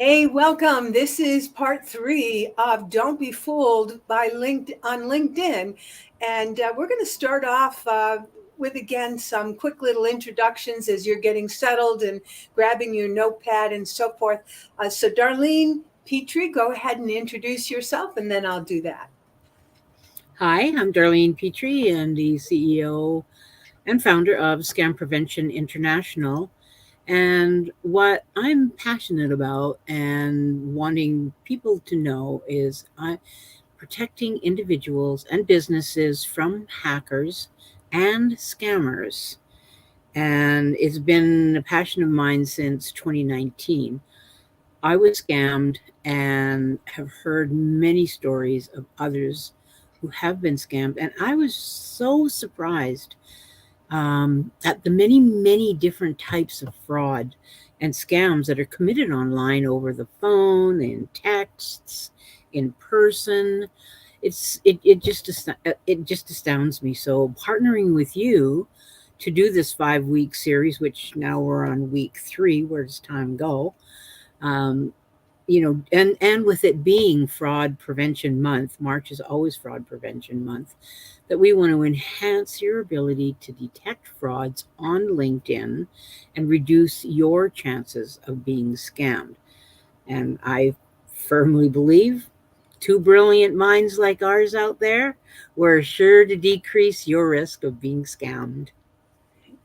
Hey, welcome. This is part three of Don't Be Fooled by on LinkedIn. And we're going to start off with, again, some quick little introductions as you're getting settled and grabbing your notepad and so forth. So, Darlene Petrie, go ahead and introduce yourself, and then I'll do that. Hi, I'm Darlene Petrie, and the CEO and founder of Scam Prevention International. And what I'm passionate about and wanting people to know is protecting individuals and businesses from hackers and scammers. And it's been a passion of mine since 2019. I was scammed and have heard many stories of others who have been scammed. And I was so surprised at the many, many different types of fraud and scams that are committed online over the phone, in texts, in person. It just astounds me. So partnering with you to do this 5 week series, which now we're on week 3, where does time go? Um, and with it being Fraud Prevention Month, March is always Fraud Prevention Month, that we want to enhance your ability to detect frauds on LinkedIn and reduce your chances of being scammed. And I firmly believe two brilliant minds like ours out there, we're sure to decrease your risk of being scammed.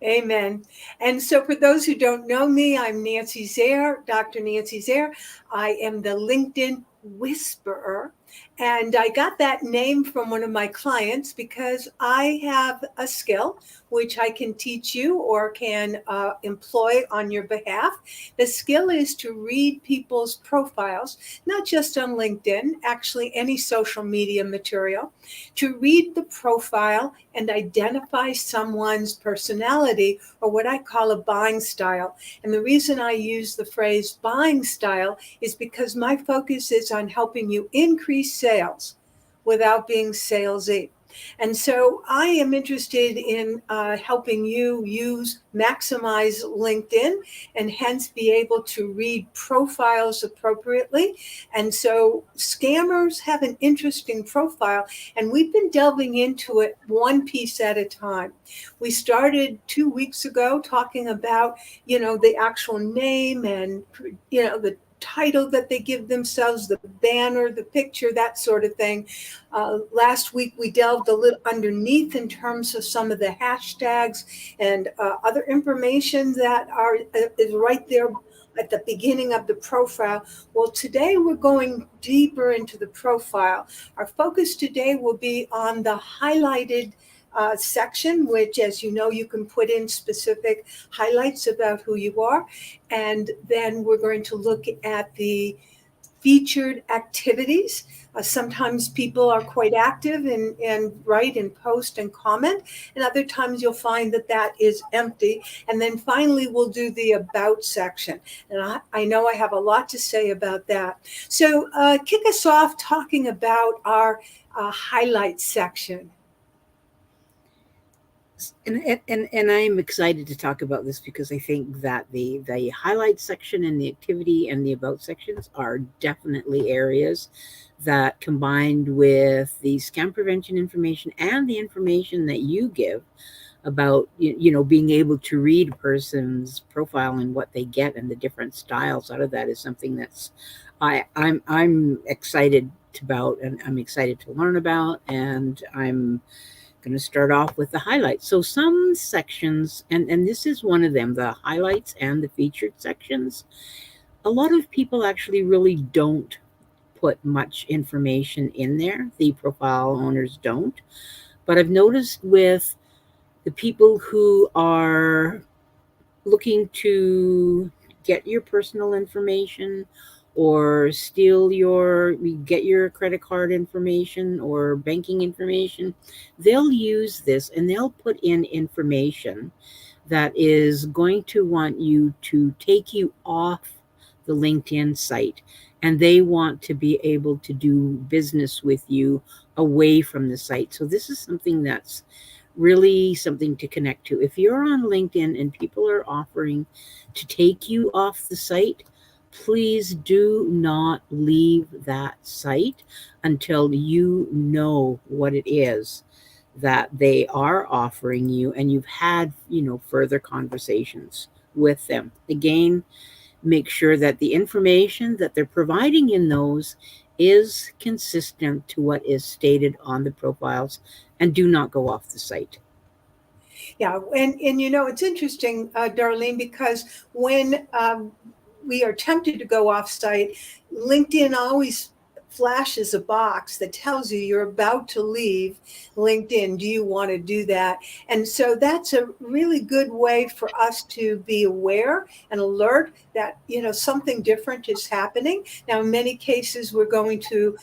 Amen. And so, for those who don't know me, I'm Nancy Zare, Dr. Nancy Zare. I am the LinkedIn Whisperer. And I got that name from one of my clients because I have a skill which I can teach you or can employ on your behalf. The skill is to read people's profiles, not just on LinkedIn, actually, any social media material, to read the profile and identify someone's personality or what I call a buying style. And the reason I use the phrase buying style is because my focus is on helping you increase sales without being salesy. And so I am interested in helping you maximize LinkedIn and hence be able to read profiles appropriately. And so scammers have an interesting profile, and we've been delving into it one piece at a time. We started 2 weeks ago talking about, the actual name and, the title that they give themselves, the banner, the picture, that sort of thing. Last week, we delved a little underneath in terms of some of the hashtags and other information that is right there at the beginning of the profile. Well, today we're going deeper into the profile. Our focus today will be on the highlighted section, which, as you know, you can put in specific highlights about who you are. And then we're going to look at the featured activities. Sometimes people are quite active and write and post and comment, and other times you'll find that that is empty. And then finally, we'll do the about section. And I know I have a lot to say about that. So, kick us off talking about our highlights section. And I'm excited to talk about this because I think that the highlight section and the activity and the about sections are definitely areas that, combined with the scam prevention information and the information that you give about being able to read a person's profile and what they get and the different styles out of that, is something that's I'm excited about, and I'm excited to learn about, and I'm going to start off with the highlights. So some sections, and this is one of them, the highlights and the featured sections. A lot of people actually really don't put much information in there. The profile owners don't. But I've noticed with the people who are looking to get your personal information or steal get your credit card information or banking information, they'll use this and they'll put in information that is going to want you to take you off the LinkedIn site, and they want to be able to do business with you away from the site. So this is something that's really something to connect to. If you're on LinkedIn and people are offering to take you off the site, please do not leave that site until you know what it is that they are offering you and you've had, further conversations with them. Again, make sure that the information that they're providing in those is consistent to what is stated on the profiles, and do not go off the site. Yeah, and it's interesting, Darlene, because when we are tempted to go off site, LinkedIn always flashes a box that tells you you're about to leave LinkedIn. Do you want to do that? And so that's a really good way for us to be aware and alert that something different is happening. Now, in many cases, we're going to,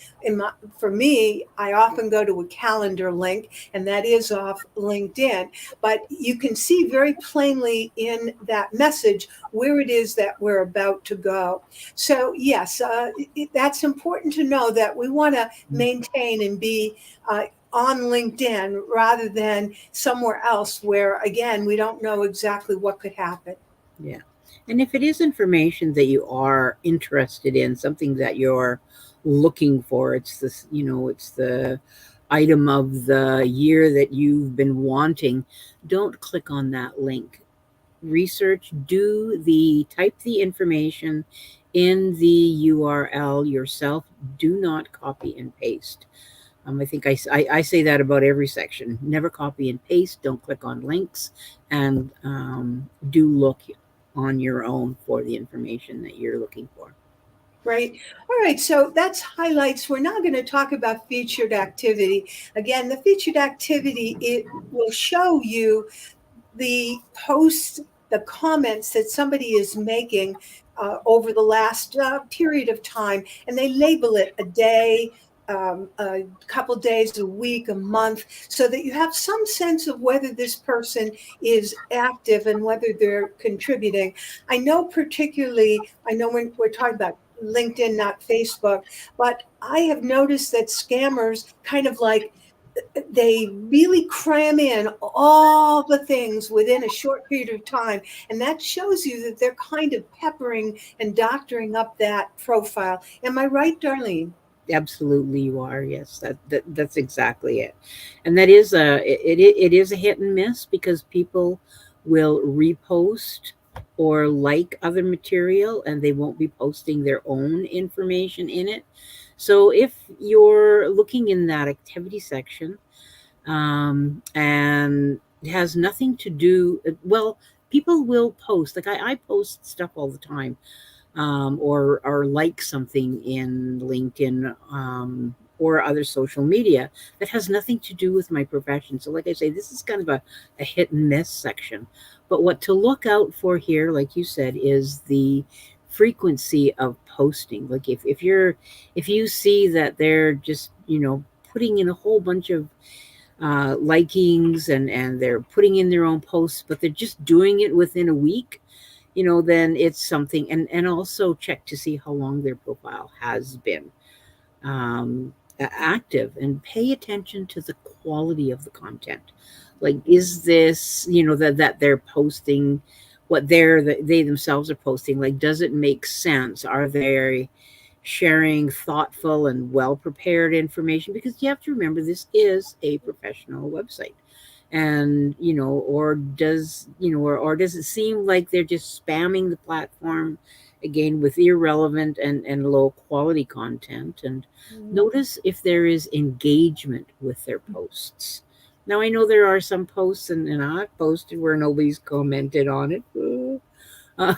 for me, I often go to a calendar link, and that is off LinkedIn. But you can see very plainly in that message where it is that we're about to go. So yes, that's important to know that we want to maintain and be on LinkedIn rather than somewhere else where, again, we don't know exactly what could happen. Yeah. And if it is information that you are interested in, something that you're looking for, it's this, it's the item of the year that you've been wanting, don't click on that link. Research, type the information in the URL yourself. Do not copy and paste. I think I say that about every section. Never copy and paste. Don't click on links, and do look on your own for the information that you're looking for. Right. All right. So that's highlights. We're now going to talk about featured activity. Again, the featured activity, it will show you the posts, the comments that somebody is making over the last period of time, and they label it a day, a couple days, a week, a month, so that you have some sense of whether this person is active and whether they're contributing. I know when we're talking about LinkedIn, not Facebook, but I have noticed that scammers kind of like, they really cram in all the things within a short period of time. And that shows you that they're kind of peppering and doctoring up that profile. Am I right, Darlene? Absolutely, you are. Yes, that's exactly it. And that is it is a hit and miss, because people will repost or like other material, and they won't be posting their own information in it. So if you're looking in that activity section, and it has nothing to do, well, people will post, like I post stuff all the time, or like something in LinkedIn, or other social media that has nothing to do with my profession. So, like I say, this is kind of a hit and miss section. But what to look out for here, like you said, is the frequency of posting. Like if you see that they're just putting in a whole bunch of likings, and they're putting in their own posts, but they're just doing it within a week, then it's something. And also check to see how long their profile has been active, and pay attention to the quality of the content. Like, is this, that they're posting what they themselves are posting, like, does it make sense? Are they sharing thoughtful and well prepared information? Because you have to remember, this is a professional website. And or does it seem like they're just spamming the platform, again, with irrelevant and low quality content? And notice if there is engagement with their posts. Now, I know there are some posts, and I've posted where nobody's commented on it. Uh,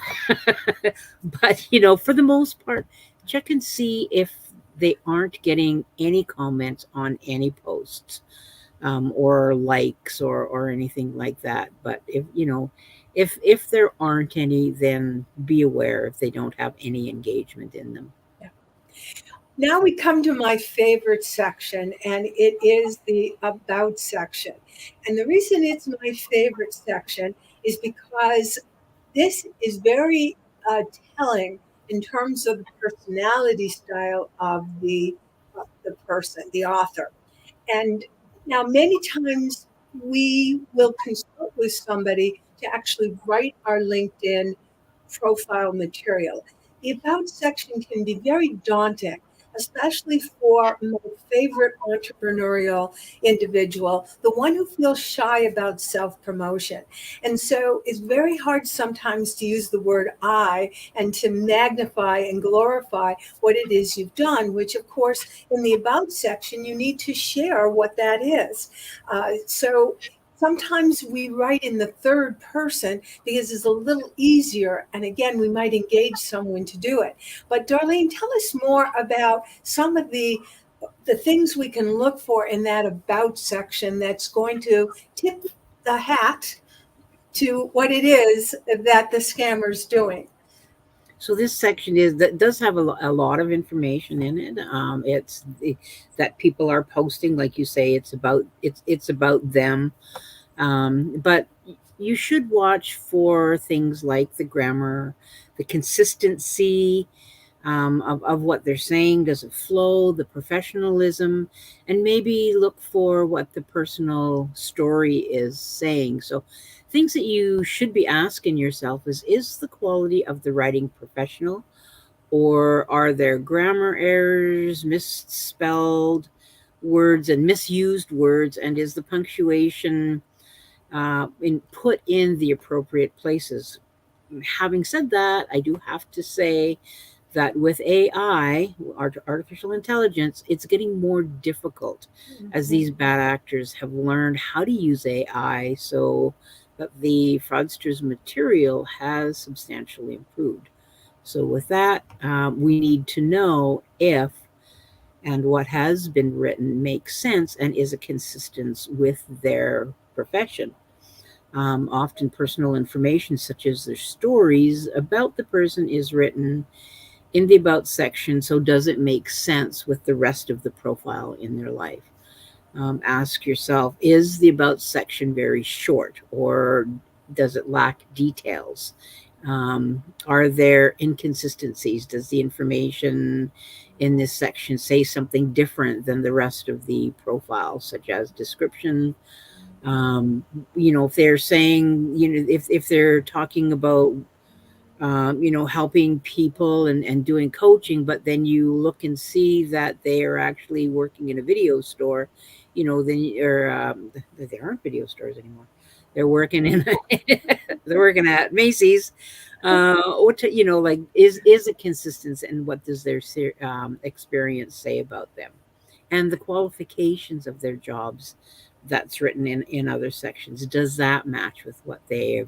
but for the most part, check and see if they aren't getting any comments on any posts, or likes, or anything like that. But if there aren't any, then be aware if they don't have any engagement in them. Yeah. Now we come to my favorite section, and it is the about section. And the reason it's my favorite section is because this is very telling in terms of the personality style of the person, the author. And now, many times we will consult with somebody to actually write our LinkedIn profile material. the about section can be very daunting, especially for my favorite entrepreneurial individual, the one who feels shy about self promotion. And so it's very hard sometimes to use the word I and to magnify and glorify what it is you've done, which, of course, in the about section, you need to share what that is. So sometimes we write in the third person because it's a little easier. And again, we might engage someone to do it. But Darlene, tell us more about some of the things we can look for in that about section that's going to tip the hat to what it is that the scammer's doing. So this section is that does have a lot of information in it. That people are posting, like you say, it's about them. But you should watch for things like the grammar, the consistency, of what they're saying. Does it flow? The professionalism, and maybe look for what the personal story is saying. So, things that you should be asking yourself is the quality of the writing professional, or are there grammar errors, misspelled words, and misused words, and is the punctuation put in the appropriate places? Having said that, I do have to say that with AI, artificial intelligence, it's getting more difficult as these bad actors have learned how to use AI, so that the fraudsters' material has substantially improved. So, with that, we need to know if and what has been written makes sense and is a consistence with their profession. Often personal information, such as their stories about the person, is written in the about section. So, does it make sense with the rest of the profile in their life? Ask yourself, is the about section very short, or does it lack details? Are there inconsistencies? Does the information in this section say something different than the rest of the profile, such as description? If they're saying, if they're talking about helping people and doing coaching, but then you look and see that they are actually working in a video store, there aren't video stores anymore. They're working they're working at Macy's. Like, is it consistent, and what does their experience say about them, and the qualifications of their jobs that's written in other sections? Does that match with what they,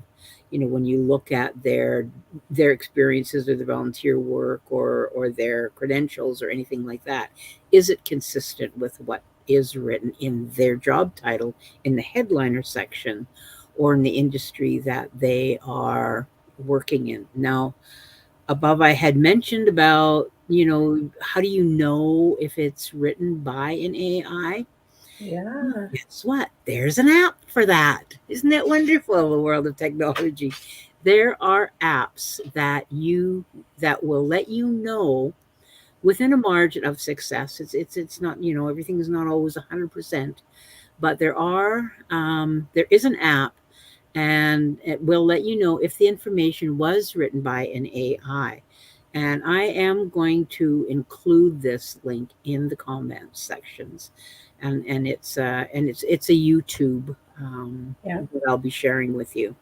when you look at their experiences or their volunteer work or their credentials or anything like that? Is it consistent with what is written in their job title in the headliner section or in the industry that they are working in? Now, above, I had mentioned about, how do you know if it's written by an AI? Yeah. Guess what? There's an app for that. Isn't it wonderful, the world of technology? There are apps that will let you know within a margin of success. It's not, everything is not always 100%, but there is an app, and it will let you know if the information was written by an AI. And I am going to include this link in the comments sections, and it's a YouTube, Yeah. that I'll be sharing with you.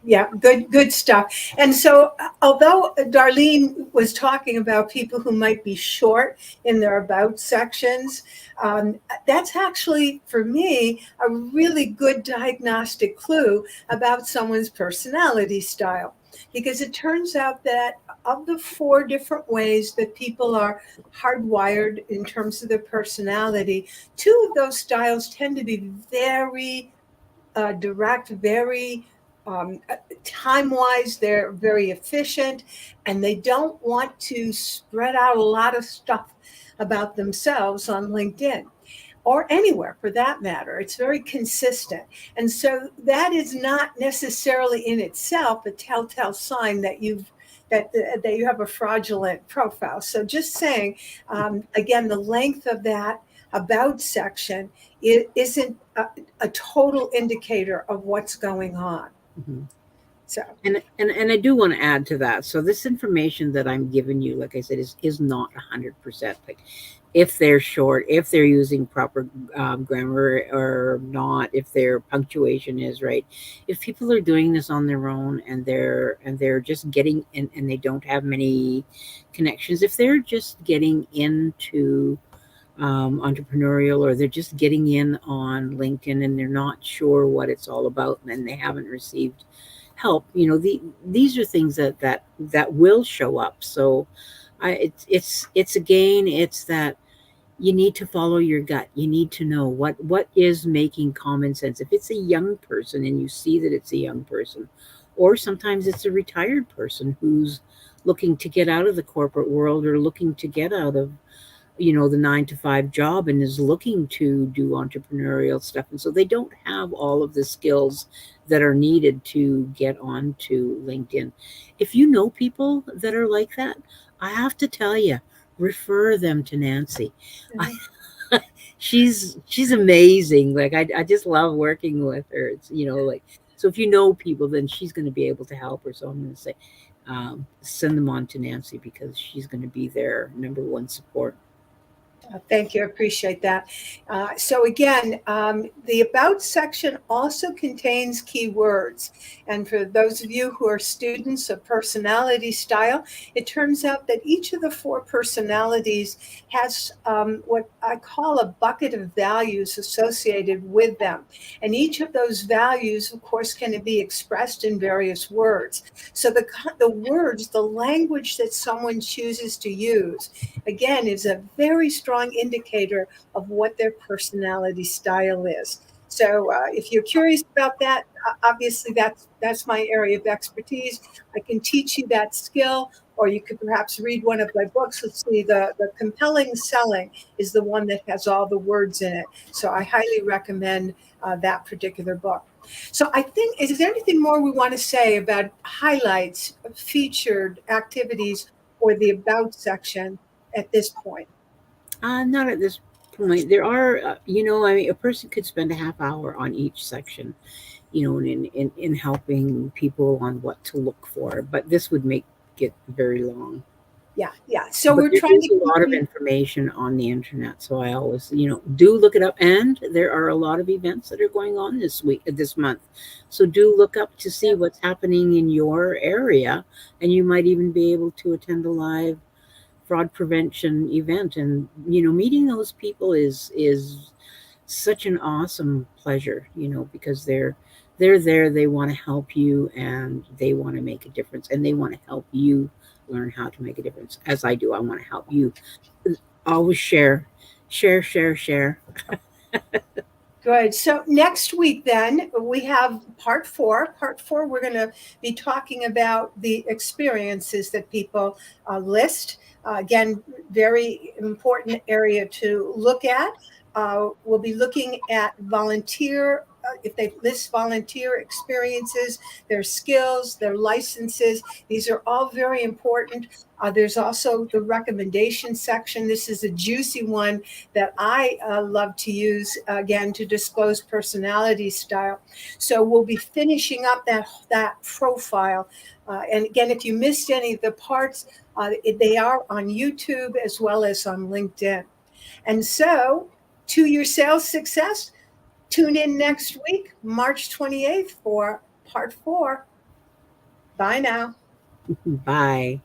Yeah, good stuff. And so, although Darlene was talking about people who might be short in their about sections, that's actually, for me, a really good diagnostic clue about someone's personality style. Because it turns out that of the 4 different ways that people are hardwired in terms of their personality, 2 of those styles tend to be very direct, very time wise, they're very efficient, and they don't want to spread out a lot of stuff about themselves on LinkedIn or anywhere for that matter. It's very consistent. And so that is not necessarily in itself a telltale sign that that you have a fraudulent profile. So just saying, again, the length of that about section, it isn't a total indicator of what's going on. Mhm. So, And I do want to add to that. So this information that I'm giving you, like I said, is not 100%. Like if they're short, if they're using proper grammar or not, if their punctuation is right, if people are doing this on their own and they're just getting and they don't have many connections, if they're just getting into entrepreneurial, or they're just getting in on LinkedIn and they're not sure what it's all about, and they haven't received help, these are things that will show up. So it's again, it's that you need to follow your gut. You need to know what is making common sense. If it's a young person and you see that it's a young person, or sometimes it's a retired person who's looking to get out of the corporate world, or looking to get out of the 9 to 5 job, and is looking to do entrepreneurial stuff, and so they don't have all of the skills that are needed to get onto LinkedIn. If you know people that are like that, I have to tell you, refer them to Nancy. I, she's amazing. Like I just love working with her. It's like, so if you know people, then she's going to be able to help her. So I'm going to say, send them on to Nancy, because she's going to be their number one support. thank you. I appreciate that. So again, the About section also contains keywords. And for those of you who are students of personality style, it turns out that each of the 4 personalities has what I call a bucket of values associated with them. And each of those values, of course, can be expressed in various words. So the words, the language that someone chooses to use, again, is a very strong indicator of what their personality style is. So if you're curious about that, obviously that's my area of expertise. I can teach you that skill, or you could perhaps read one of my books. Let's see, the Compelling Selling is the one that has all the words in it. So I highly recommend that particular book. So I think, is there anything more we want to say about highlights, featured activities, or the About section at this point? Not at this point. There are, I mean, a person could spend a half hour on each section, in helping people on what to look for. But this would make it very long. Yeah. So But we're there trying is to a keep lot of you. information on the internet, so I always, do look it up. And there are a lot of events that are going on this month. So do look up to see what's happening in your area, and you might even be able to attend a live fraud prevention event. And meeting those people is such an awesome pleasure, because they're there, they want to help you, and they want to make a difference, and they want to help you learn how to make a difference, as I do. I want to help you. Always share. Good. So next week, then, we have part 4. Part 4, we're going to be talking about the experiences that people list. Again, very important area to look at. We'll be looking at volunteer, if they list volunteer experiences, their skills, their licenses. These are all very important. There's also the recommendation section. This is a juicy one that I love to use, again, to disclose personality style. So we'll be finishing up that profile. And again, if you missed any of the parts, they are on YouTube as well as on LinkedIn. And so, to your sales success, tune in next week, March 28th, for part 4. Bye now. Bye.